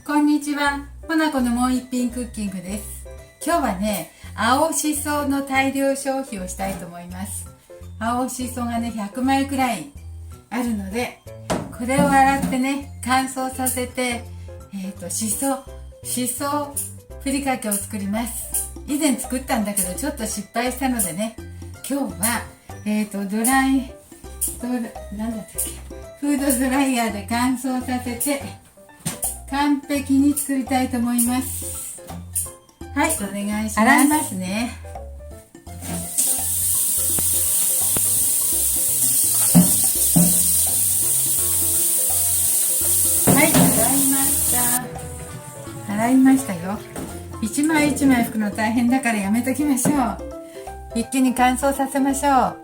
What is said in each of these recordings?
こんにちは。モナコのもう一品クッキングです。今日はね、青しその大量消費をしたいと思います。青しそがね、100枚くらいあるので、これを洗ってね、乾燥させて、しそふりかけを作ります。以前作ったんだけど、ちょっと失敗したのでね、今日は、なんだったっけ、フードドライヤーで乾燥させて、完璧に作りたいと思います。はい、お願いします。洗いますね。はい、洗いましたよ。一枚一枚拭くの大変だからやめときましょう。一気に乾燥させましょう。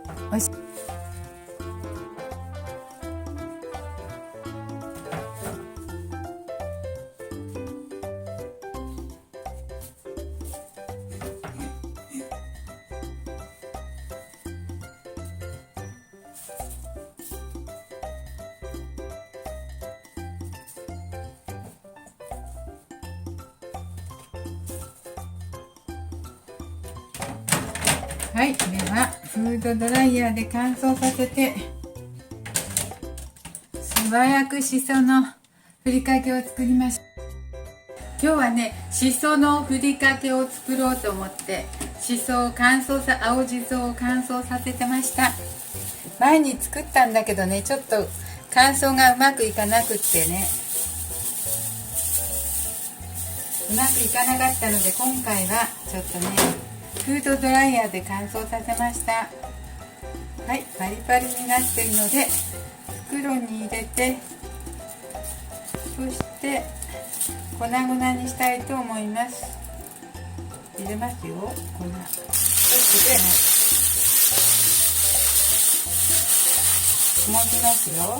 はい、ではフードドライヤーで乾燥させて素早くしそのふりかけを作りました。今日はね、しそのふりかけを作ろうと思って青じそを乾燥させてました。前に作ったんだけどね、ちょっと乾燥がうまくいかなくってね、うまくいかなかったので、今回はちょっとねフードドライヤーで乾燥させました。はい、パリパリになっているので袋に入れて、そして粉々にしたいと思います。入れますよ、粉。そしてもみますよ。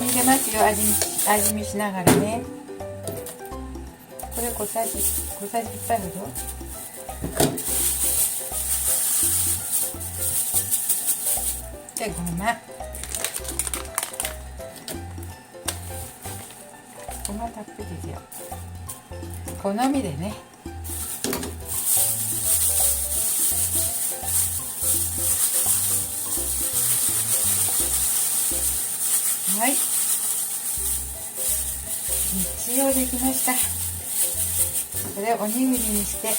入れますよ、味見しながらね。これ小さじ1杯ほど。で、ごまたっぷりですよ。好みでね。はい、一応できました。これをおにぎりにして、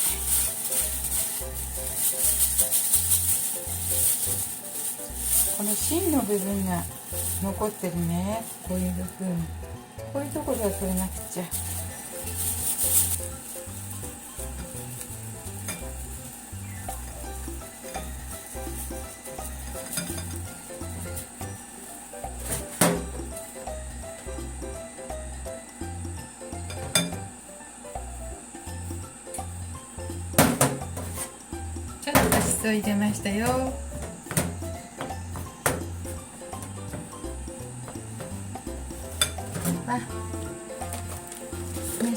この芯の部分が残ってるね。こういう風に、こういうところは取れなくちゃ。ちょっとしそ入れましたよ。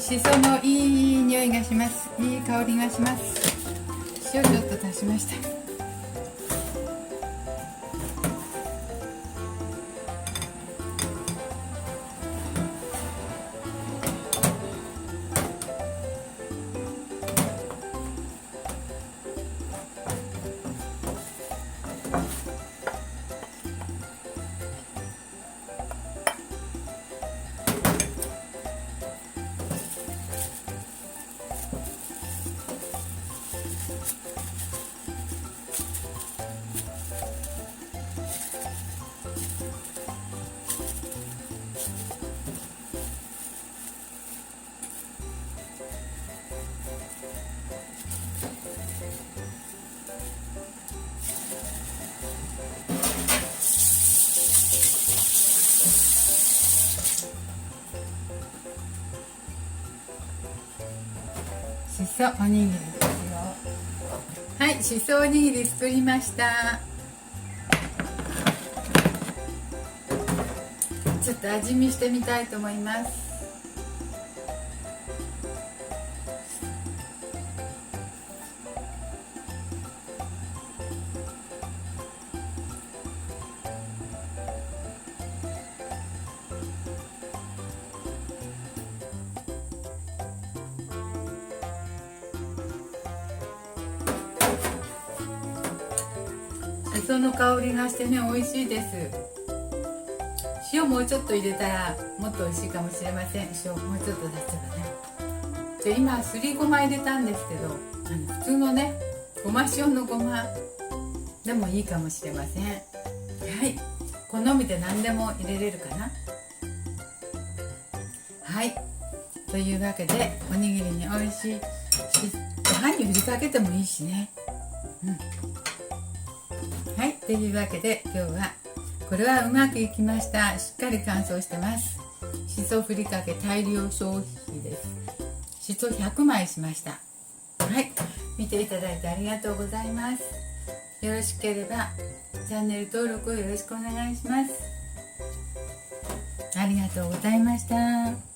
しそのいい匂いがします。いい香りがします。塩ちょっと足しました。しそおにぎりですよ。はい、しそおにぎり作りました。ちょっと味見してみたいと思います。磯の香りがしてね、美味しいです。塩もうちょっと入れたらもっと美味しいかもしれません。塩もうちょっと出せばね。今すりごま入れたんですけど、普通のねごま塩のごまでもいいかもしれません。はい、好みで何でも入れれるかな。はい、というわけでおにぎりに美味しいし、ご飯に振りかけてもいいしね。はい、というわけで今日はこれはうまくいきました。しっかり乾燥してます。しそふりかけ大量消費です。しそ100枚しました。はい、見ていただいてありがとうございます。よろしければチャンネル登録をよろしくお願いします。ありがとうございました。